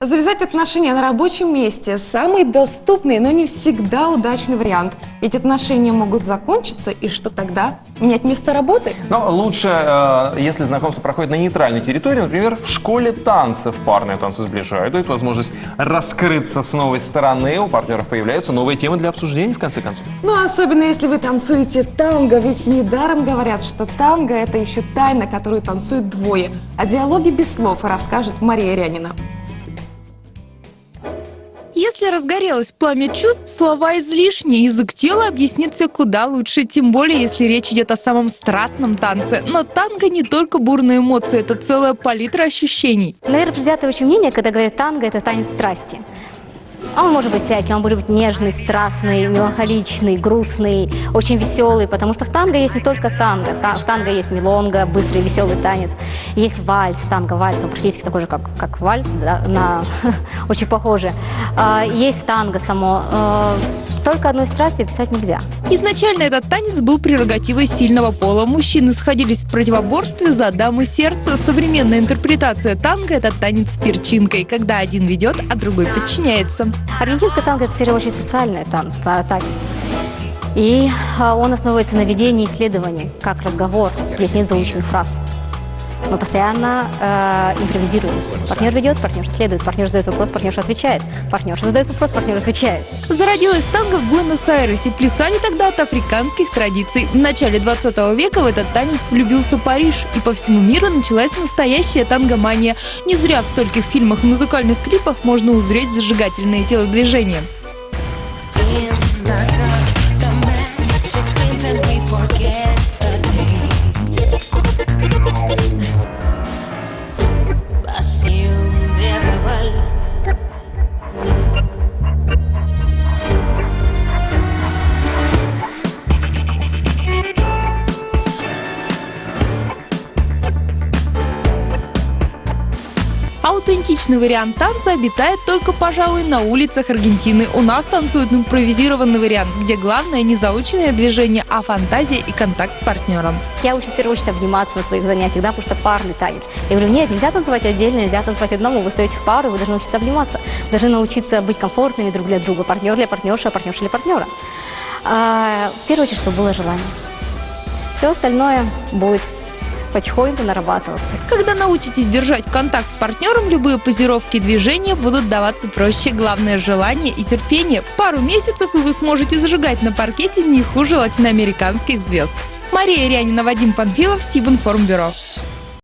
Завязать отношения на рабочем месте – самый доступный, но не всегда удачный вариант. Эти отношения могут закончиться, и что тогда? Менять место работы? Но лучше, если знакомство проходит на нейтральной территории, например, в школе танцев. Парные танцы сближают, дают возможность раскрыться с новой стороны, у партнеров появляются новые темы для обсуждения, в конце концов. Ну, особенно если вы танцуете танго, ведь недаром говорят, что танго – это еще тайна, которую танцуют двое. О диалоге без слов расскажет Мария Рянина. Если разгорелось пламя чувств, слова излишни, язык тела объяснит все куда лучше, тем более, если речь идет о самом страстном танце. Но танго не только бурные эмоции, это целая палитра ощущений. Наверное, предвзятое очень мнение, когда говорят танго – это танец страсти. Он может быть всякий, он может быть нежный, страстный, меланхоличный, грустный, очень веселый, потому что в танго есть не только танго. В танго есть милонга, быстрый веселый танец, есть вальс, танго-вальс, он практически такой же, как вальс, да, очень похоже. Есть танго само. Только одной страстью писать нельзя. Изначально этот танец был прерогативой сильного пола. Мужчины сходились в противоборстве за дамы сердца. Современная интерпретация танго – это танец с перчинкой, когда один ведет, а другой подчиняется. Аргентинское танго – это в первую очередь социальный танец. И он основывается на ведении исследований, как разговор. Здесь нет заученных фраз. Мы постоянно импровизируем. Партнер ведет, партнер следует, партнер задает вопрос, партнерша отвечает. Партнерша задает вопрос, партнер отвечает. Зародилась танго в Буэнос-Айресе. Плясали тогда от африканских традиций. В начале 20 века в этот танец влюбился Париж. И по всему миру началась настоящая тангомания. Не зря в стольких фильмах и музыкальных клипах можно узреть зажигательные телодвижения. Аутентичный вариант танца обитает только, пожалуй, на улицах Аргентины. У нас танцуют импровизированный вариант, где главное не заученное движение, а фантазия и контакт с партнером. Я учусь в первую очередь обниматься на своих занятиях, да, потому что парный танец. Я говорю, нет, нельзя танцевать отдельно, нельзя танцевать одному. Вы стоите в пару, вы должны научиться обниматься. Вы должны научиться быть комфортными друг для друга. Партнер для партнерши, а партнерша для партнера. В первую очередь, чтобы было желание. Все остальное будет потихоньку нарабатываться. Когда научитесь держать контакт с партнером, любые позировки и движения будут даваться проще. Главное – желание и терпение. Пару месяцев, и вы сможете зажигать на паркете не хуже латиноамериканских звезд. Мария Рянина, Вадим Панфилов, Сибинформбюро.